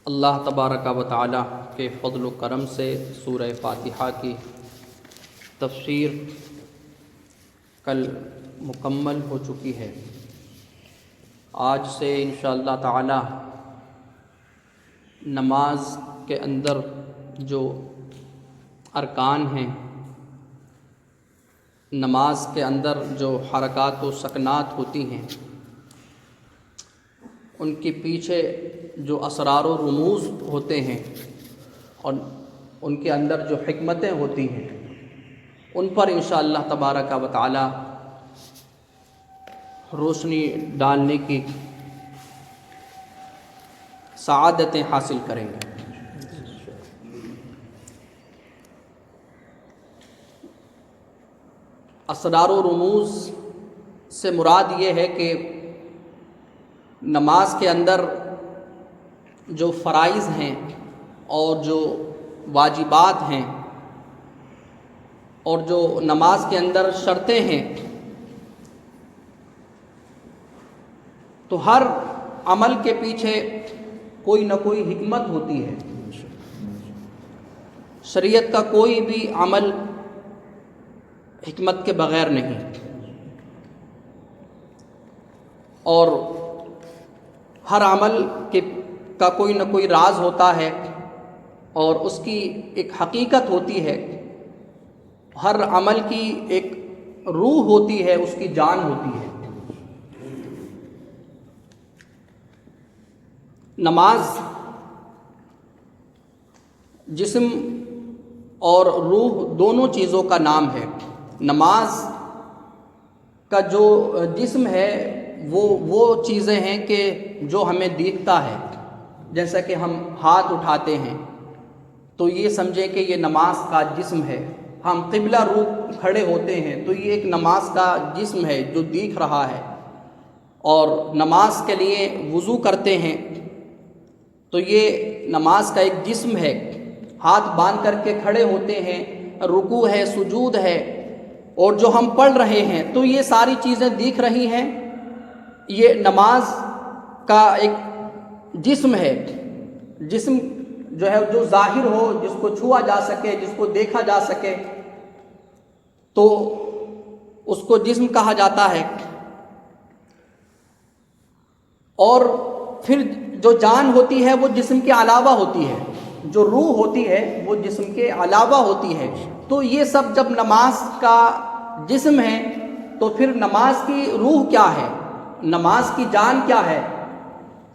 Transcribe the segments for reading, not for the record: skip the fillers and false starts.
اللہ تبارک و تعالی کے فضل و کرم سے سورہ فاتحہ کی تفسیر کل مکمل ہو چکی ہے۔ آج سے انشاءاللہ تعالی نماز کے اندر جو ارکان ہیں، نماز کے اندر جو حرکات و سکنات ہوتی ہیں، ان کے پیچھے جو اسرار و رموز ہوتے ہیں اور ان کے اندر جو حکمتیں ہوتی ہیں، ان پر انشاءاللہ تبارک و تعالی روشنی ڈالنے کی سعادتیں حاصل کریں گے۔ اسرار و رموز سے مراد یہ ہے کہ نماز کے اندر جو فرائض ہیں اور جو واجبات ہیں اور جو نماز کے اندر شرطیں ہیں، تو ہر عمل کے پیچھے کوئی نہ کوئی حکمت ہوتی ہے۔ شریعت کا کوئی بھی عمل حکمت کے بغیر نہیں، اور ہر عمل کا کوئی نہ کوئی راز ہوتا ہے اور اس کی ایک حقیقت ہوتی ہے۔ ہر عمل کی ایک روح ہوتی ہے، اس کی جان ہوتی ہے۔ نماز جسم اور روح دونوں چیزوں کا نام ہے۔ نماز کا جو جسم ہے وہ چیزیں ہیں کہ جو ہمیں دیکھتا ہے، جیسا کہ ہم ہاتھ اٹھاتے ہیں تو یہ سمجھیں کہ یہ نماز کا جسم ہے۔ ہم قبلہ رو کھڑے ہوتے ہیں تو یہ ایک نماز کا جسم ہے جو دیکھ رہا ہے، اور نماز کے لیے وضو کرتے ہیں تو یہ نماز کا ایک جسم ہے۔ ہاتھ باندھ کر کے کھڑے ہوتے ہیں، رکوع ہے، سجود ہے، اور جو ہم پڑھ رہے ہیں تو یہ ساری چیزیں دیکھ رہی ہیں۔ یہ نماز کا ایک جسم ہے۔ جسم جو ہے جو ظاہر ہو، جس کو چھوا جا سکے، جس کو دیکھا جا سکے، تو اس کو جسم کہا جاتا ہے۔ اور پھر جو جان ہوتی ہے وہ جسم کے علاوہ ہوتی ہے، جو روح ہوتی ہے وہ جسم کے علاوہ ہوتی ہے۔ تو یہ سب جب نماز کا جسم ہے تو پھر نماز کی روح کیا ہے، نماز کی جان کیا ہے؟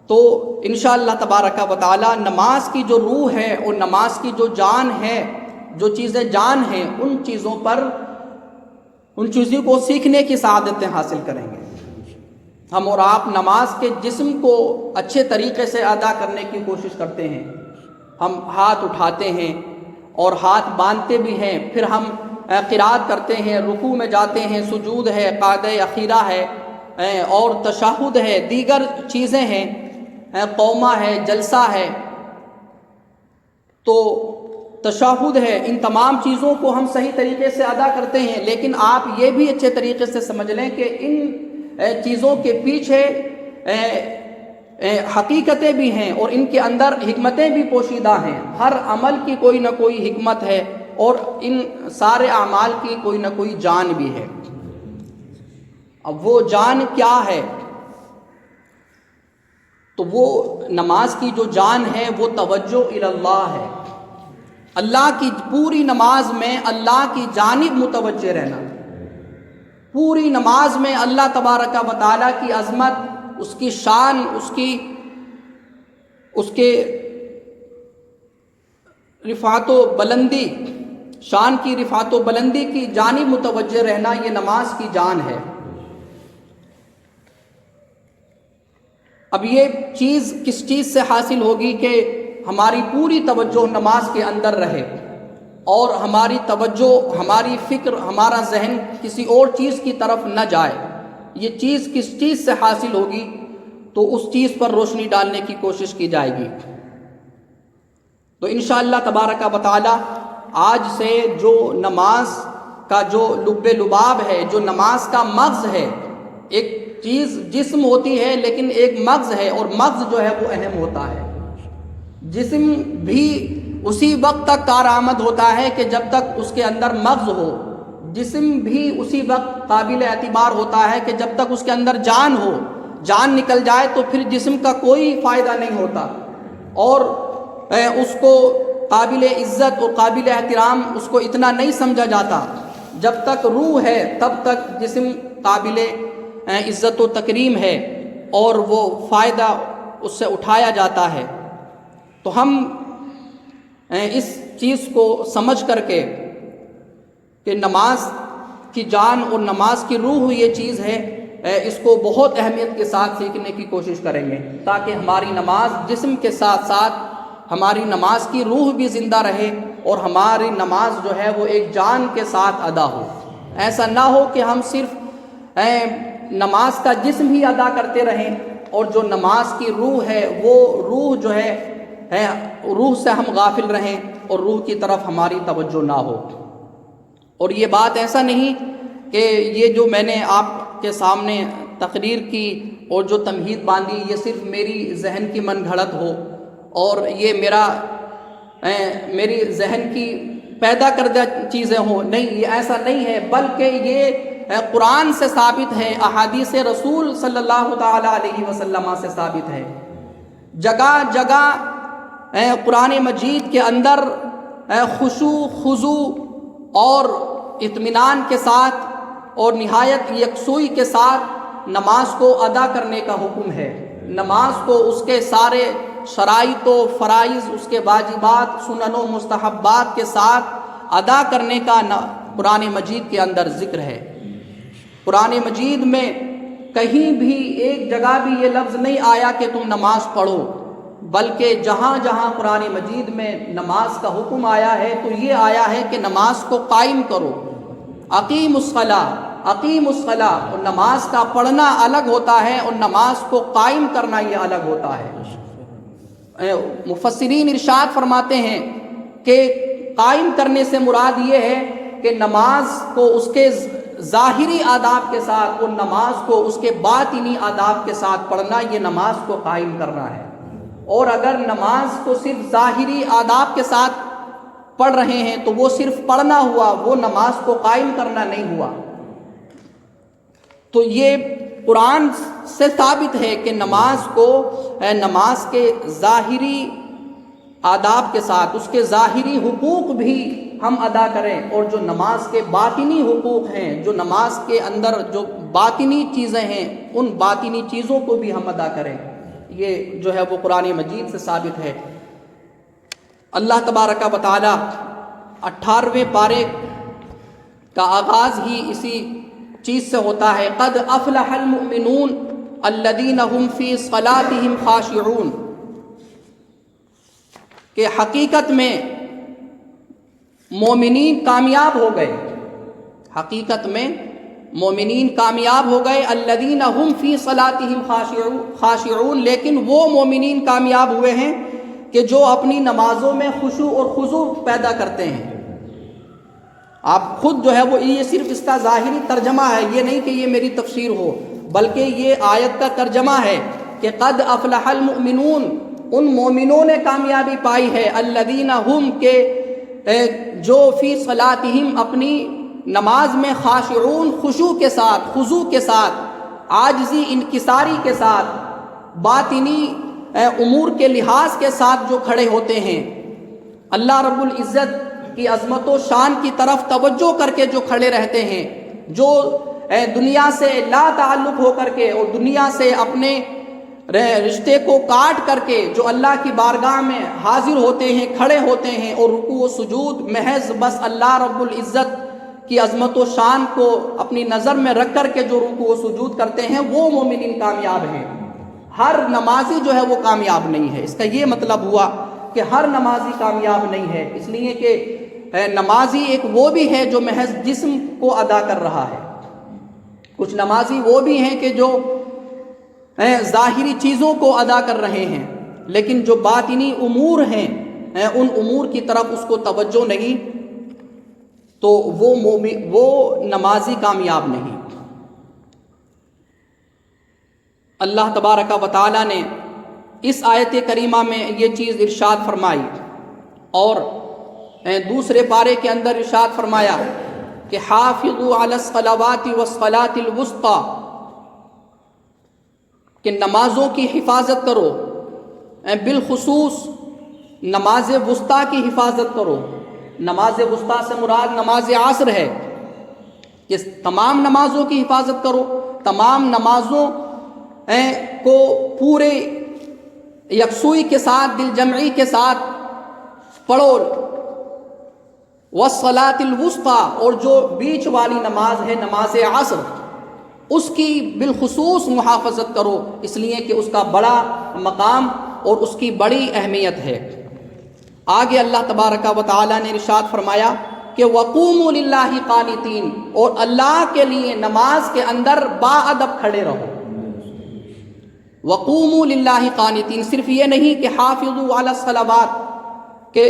تو انشاءاللہ تبارک و تعالی نماز کی جو روح ہے اور نماز کی جو جان ہے، جو چیزیں جان ہیں، ان چیزوں کو سیکھنے کی سعادتیں حاصل کریں گے۔ ہم اور آپ نماز کے جسم کو اچھے طریقے سے ادا کرنے کی کوشش کرتے ہیں۔ ہم ہاتھ اٹھاتے ہیں اور ہاتھ باندھتے بھی ہیں، پھر ہم قرات کرتے ہیں، رکوع میں جاتے ہیں، سجود ہے، قعدہ اخیرہ ہے، اور تشہد ہے، دیگر چیزیں ہیں، قومہ ہے، جلسہ ہے، تو تشہد ہے۔ ان تمام چیزوں کو ہم صحیح طریقے سے ادا کرتے ہیں، لیکن آپ یہ بھی اچھے طریقے سے سمجھ لیں کہ ان چیزوں کے پیچھے حقیقتیں بھی ہیں اور ان کے اندر حکمتیں بھی پوشیدہ ہیں۔ ہر عمل کی کوئی نہ کوئی حکمت ہے اور ان سارے اعمال کی کوئی نہ کوئی جان بھی ہے۔ اب وہ جان کیا ہے؟ تو وہ نماز کی جو جان ہے وہ توجہ الی اللہ ہے۔ اللہ کی پوری نماز میں اللہ کی جانب متوجہ رہنا، پوری نماز میں اللہ تبارک و تعالیٰ کی عظمت، اس کی شان، اس کے رفعت و بلندی، شان کی رفعت و بلندی کی جانب متوجہ رہنا، یہ نماز کی جان ہے۔ اب یہ چیز کس چیز سے حاصل ہوگی کہ ہماری پوری توجہ نماز کے اندر رہے اور ہماری توجہ، ہماری فکر، ہمارا ذہن کسی اور چیز کی طرف نہ جائے۔ یہ چیز کس چیز سے حاصل ہوگی؟ تو اس چیز پر روشنی ڈالنے کی کوشش کی جائے گی۔ تو انشاءاللہ تبارک و تعالی آج سے جو نماز کا جو لب لباب ہے، جو نماز کا مغز ہے، ایک چیز جسم ہوتی ہے لیکن ایک مغز ہے، اور مغز جو ہے وہ اہم ہوتا ہے۔ جسم بھی اسی وقت تک کارآمد ہوتا ہے کہ جب تک اس کے اندر مغز ہو، جسم بھی اسی وقت قابل اعتبار ہوتا ہے کہ جب تک اس کے اندر جان ہو، جان نکل جائے تو پھر جسم کا کوئی فائدہ نہیں ہوتا، اور اس کو قابل عزت اور قابل احترام اس کو اتنا نہیں سمجھا جاتا۔ جب تک روح ہے تب تک جسم قابل عزت و تکریم ہے اور وہ فائدہ اس سے اٹھایا جاتا ہے۔ تو ہم اس چیز کو سمجھ کر کے کہ نماز کی جان اور نماز کی روح یہ چیز ہے، اس کو بہت اہمیت کے ساتھ سیکھنے کی کوشش کریں گے تاکہ ہماری نماز جسم کے ساتھ ساتھ ہماری نماز کی روح بھی زندہ رہے اور ہماری نماز جو ہے وہ ایک جان کے ساتھ ادا ہو۔ ایسا نہ ہو کہ ہم صرف نماز کا جسم ہی ادا کرتے رہیں اور جو نماز کی روح ہے وہ روح جو ہے روح سے ہم غافل رہیں اور روح کی طرف ہماری توجہ نہ ہو۔ اور یہ بات ایسا نہیں کہ یہ جو میں نے آپ کے سامنے تقریر کی اور جو تمہید باندھی یہ صرف میری ذہن کی من گھڑت ہو اور یہ میری ذہن کی پیدا کردہ چیزیں ہوں، نہیں، یہ ایسا نہیں ہے، بلکہ یہ قرآن سے ثابت ہے، احادیث رسول صلی اللہ تعالی علیہ وسلم سے ثابت ہے۔ جگہ جگہ قرآن مجید کے اندر خشوع خضوع اور اطمینان کے ساتھ اور نہایت یکسوئی کے ساتھ نماز کو ادا کرنے کا حکم ہے۔ نماز کو اس کے سارے شرائط و فرائض، اس کے واجبات، سنن و مستحبات کے ساتھ ادا کرنے کا قرآن مجید کے اندر ذکر ہے۔ قرآن مجید میں کہیں بھی ایک جگہ بھی یہ لفظ نہیں آیا کہ تم نماز پڑھو، بلکہ جہاں جہاں قرآن مجید میں نماز کا حکم آیا ہے تو یہ آیا ہے کہ نماز کو قائم کرو، اقیم الصلاۃ، اور نماز کا پڑھنا الگ ہوتا ہے اور نماز کو قائم کرنا یہ الگ ہوتا ہے۔ مفسرین ارشاد فرماتے ہیں کہ قائم کرنے سے مراد یہ ہے کہ نماز کو اس کے ظاہری آداب کے ساتھ اور نماز کو اس کے باطنی آداب کے ساتھ پڑھنا، یہ نماز کو قائم کرنا ہے۔ اور اگر نماز کو صرف ظاہری آداب کے ساتھ پڑھ رہے ہیں تو وہ صرف پڑھنا ہوا، وہ نماز کو قائم کرنا نہیں ہوا۔ تو یہ قرآن سے ثابت ہے کہ نماز کے ظاہری آداب کے ساتھ اس کے ظاہری حقوق بھی ہم ادا کریں، اور جو نماز کے باطنی حقوق ہیں، جو نماز کے اندر جو باطنی چیزیں ہیں، ان باطنی چیزوں کو بھی ہم ادا کریں۔ یہ جو ہے وہ قرآن مجید سے ثابت ہے۔ اللہ تبارک و تعالی 18ویں پارے کا آغاز ہی اسی چیز سے ہوتا ہے، قد افلح المؤمنون الذین هم فی صلاتهم خاشعون، کہ حقیقت میں مومنین کامیاب ہو گئے، حقیقت میں مومنین کامیاب ہو گئے، الذین هم فی صلاتهم خاشعون، لیکن وہ مومنین کامیاب ہوئے ہیں کہ جو اپنی نمازوں میں خشوع اور خضوع پیدا کرتے ہیں۔ آپ خود جو ہے وہ یہ صرف اس کا ظاہری ترجمہ ہے، یہ نہیں کہ یہ میری تفسیر ہو، بلکہ یہ آیت کا ترجمہ ہے کہ قد افلح المؤمنون، ان مومنوں نے کامیابی پائی ہے، الذین هم، کے جو فی صلاتہم، اپنی نماز میں خاشعون، خشوع کے ساتھ، خضوع کے ساتھ، عاجزی انکساری کے ساتھ، باطنی امور کے لحاظ کے ساتھ جو کھڑے ہوتے ہیں، اللہ رب العزت کی عظمت و شان کی طرف توجہ کر کے جو کھڑے رہتے ہیں، جو دنیا سے لا تعلق ہو کر کے اور دنیا سے اپنے رشتے کو کاٹ کر کے جو اللہ کی بارگاہ میں حاضر ہوتے ہیں، کھڑے ہوتے ہیں، اور رکوع و سجود محض بس اللہ رب العزت کی عظمت و شان کو اپنی نظر میں رکھ کر کے جو رکوع و سجود کرتے ہیں، وہ مومنین کامیاب ہیں۔ ہر نمازی جو ہے وہ کامیاب نہیں ہے، اس کا یہ مطلب ہوا کہ ہر نمازی کامیاب نہیں ہے، اس لیے کہ نمازی ایک وہ بھی ہے جو محض جسم کو ادا کر رہا ہے، کچھ نمازی وہ بھی ہیں کہ جو ظاہری چیزوں کو ادا کر رہے ہیں، لیکن جو باطنی امور ہیں ان امور کی طرف اس کو توجہ نہیں، تو وہ نمازی کامیاب نہیں۔ اللہ تبارک و تعالی نے اس آیت کریمہ میں یہ چیز ارشاد فرمائی، اور دوسرے پارے کے اندر ارشاد فرمایا کہ حافظوا علی الصلوات والصلاۃ الوسطی، کہ نمازوں کی حفاظت کرو، بالخصوص نماز وسطیٰ کی حفاظت کرو۔ نماز وسطیٰ سے مراد نماز عصر ہے، کہ تمام نمازوں کی حفاظت کرو، تمام نمازوں کو پورے یکسوئی کے ساتھ، دل جمعی کے ساتھ پڑھو۔ والصلاۃ الوسطیٰ، اور جو بیچ والی نماز ہے نماز عصر، اس کی بالخصوص محافظت کرو، اس لیے کہ اس کا بڑا مقام اور اس کی بڑی اہمیت ہے۔ آگے اللہ تبارک و تعالیٰ نے ارشاد فرمایا کہ وقوموا للہ قانتین، اور اللہ کے لیے نماز کے اندر باادب کھڑے رہو۔ وقوموا للہ قانتین، صرف یہ نہیں کہ حافظوا علی الصلوات، کہ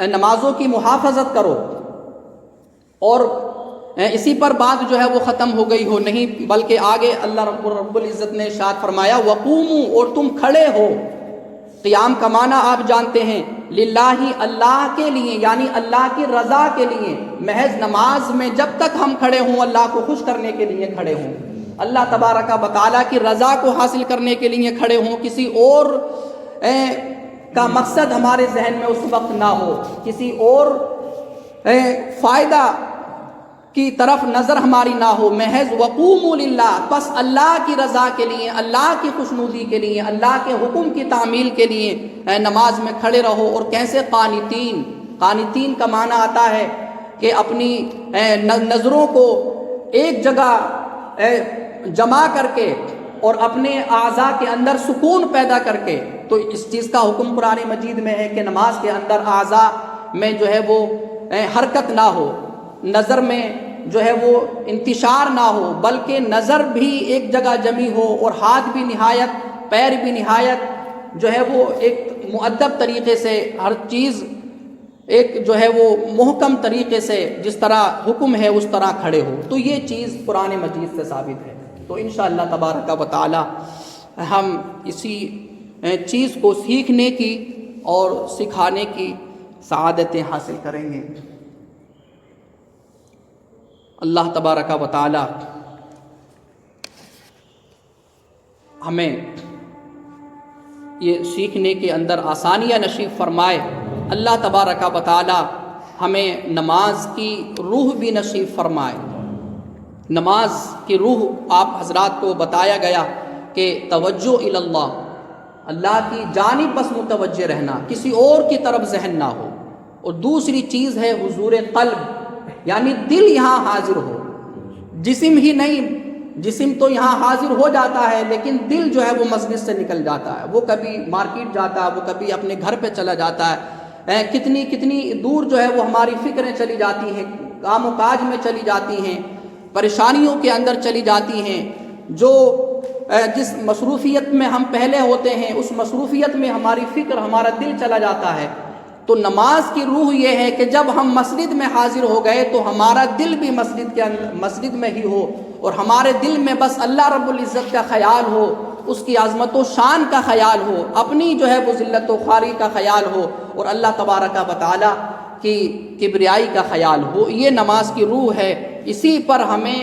نمازوں کی محافظت کرو اور اسی پر بات جو ہے وہ ختم ہو گئی ہو، نہیں، بلکہ آگے اللہ رب العزت نے ارشاد فرمایا وقوموا، اور تم کھڑے ہو۔ قیام کا معنی آپ جانتے ہیں، للہ، اللہ کے لیے، یعنی اللہ کی رضا کے لیے۔ محض نماز میں جب تک ہم کھڑے ہوں اللہ کو خوش کرنے کے لیے کھڑے ہوں، اللہ تبارک و تعالیٰ کی رضا کو حاصل کرنے کے لیے کھڑے ہوں، کسی اور کا مقصد ہمارے ذہن میں اس وقت نہ ہو، کسی اور فائدہ کی طرف نظر ہماری نہ ہو، محض وقوموا للہ، بس اللہ کی رضا کے لیے، اللہ کی خوشنودی کے لیے، اللہ کے حکم کی تعمیل کے لیے نماز میں کھڑے رہو۔ اور کیسے؟ قانتین۔ قانتین کا معنی آتا ہے کہ اپنی نظروں کو ایک جگہ جمع کر کے اور اپنے اعضاء کے اندر سکون پیدا کر کے۔ تو اس چیز کا حکم قرآن مجید میں ہے کہ نماز کے اندر اعضاء میں جو ہے وہ حرکت نہ ہو، نظر میں جو ہے وہ انتشار نہ ہو، بلکہ نظر بھی ایک جگہ جمی ہو اور ہاتھ بھی نہایت، پیر بھی نہایت جو ہے وہ ایک مؤدب طریقے سے، ہر چیز ایک جو ہے وہ محکم طریقے سے جس طرح حکم ہے اس طرح کھڑے ہو۔ تو یہ چیز قرآن مجید سے ثابت ہے۔ تو انشاءاللہ تبارک و تعالی ہم اسی چیز کو سیکھنے کی اور سکھانے کی سعادتیں حاصل کریں گے۔ اللہ تبارک و تعالی ہمیں یہ سیکھنے کے اندر آسانیاں نصیب فرمائے۔ اللہ تبارک و تعالی ہمیں نماز کی روح بھی نصیب فرمائے۔ نماز کی روح آپ حضرات کو بتایا گیا کہ توجہ الی اللہ، اللہ کی جانب بس متوجہ رہنا، کسی اور کی طرف ذہن نہ ہو۔ اور دوسری چیز ہے حضور قلب، یعنی دل یہاں حاضر ہو، جسم ہی نہیں، جسم تو یہاں حاضر ہو جاتا ہے لیکن دل جو ہے وہ مسجد سے نکل جاتا ہے، وہ کبھی مارکیٹ جاتا ہے، وہ کبھی اپنے گھر پہ چلا جاتا ہے، کتنی دور جو ہے وہ ہماری فکریں چلی جاتی ہیں، کام و کاج میں چلی جاتی ہیں، پریشانیوں کے اندر چلی جاتی ہیں، جو جس مصروفیت میں ہم پہلے ہوتے ہیں اس مصروفیت میں ہماری فکر، ہمارا دل چلا جاتا ہے۔ تو نماز کی روح یہ ہے کہ جب ہم مسجد میں حاضر ہو گئے تو ہمارا دل بھی مسجد میں ہی ہو، اور ہمارے دل میں بس اللہ رب العزت کا خیال ہو، اس کی عظمت و شان کا خیال ہو، اپنی جو ہے وہ ذلت و خواری کا خیال ہو، اور اللہ تبارک و تعالی کی کبریائی کا خیال ہو۔ یہ نماز کی روح ہے۔ اسی پر ہمیں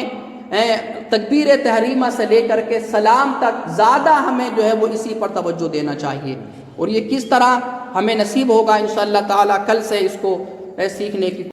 تکبیر تحریمہ سے لے کر کے سلام تک زیادہ ہمیں جو ہے وہ اسی پر توجہ دینا چاہیے۔ اور یہ کس طرح ہمیں نصیب ہوگا انشاءاللہ تعالی، کل سے اس کو سیکھنے کی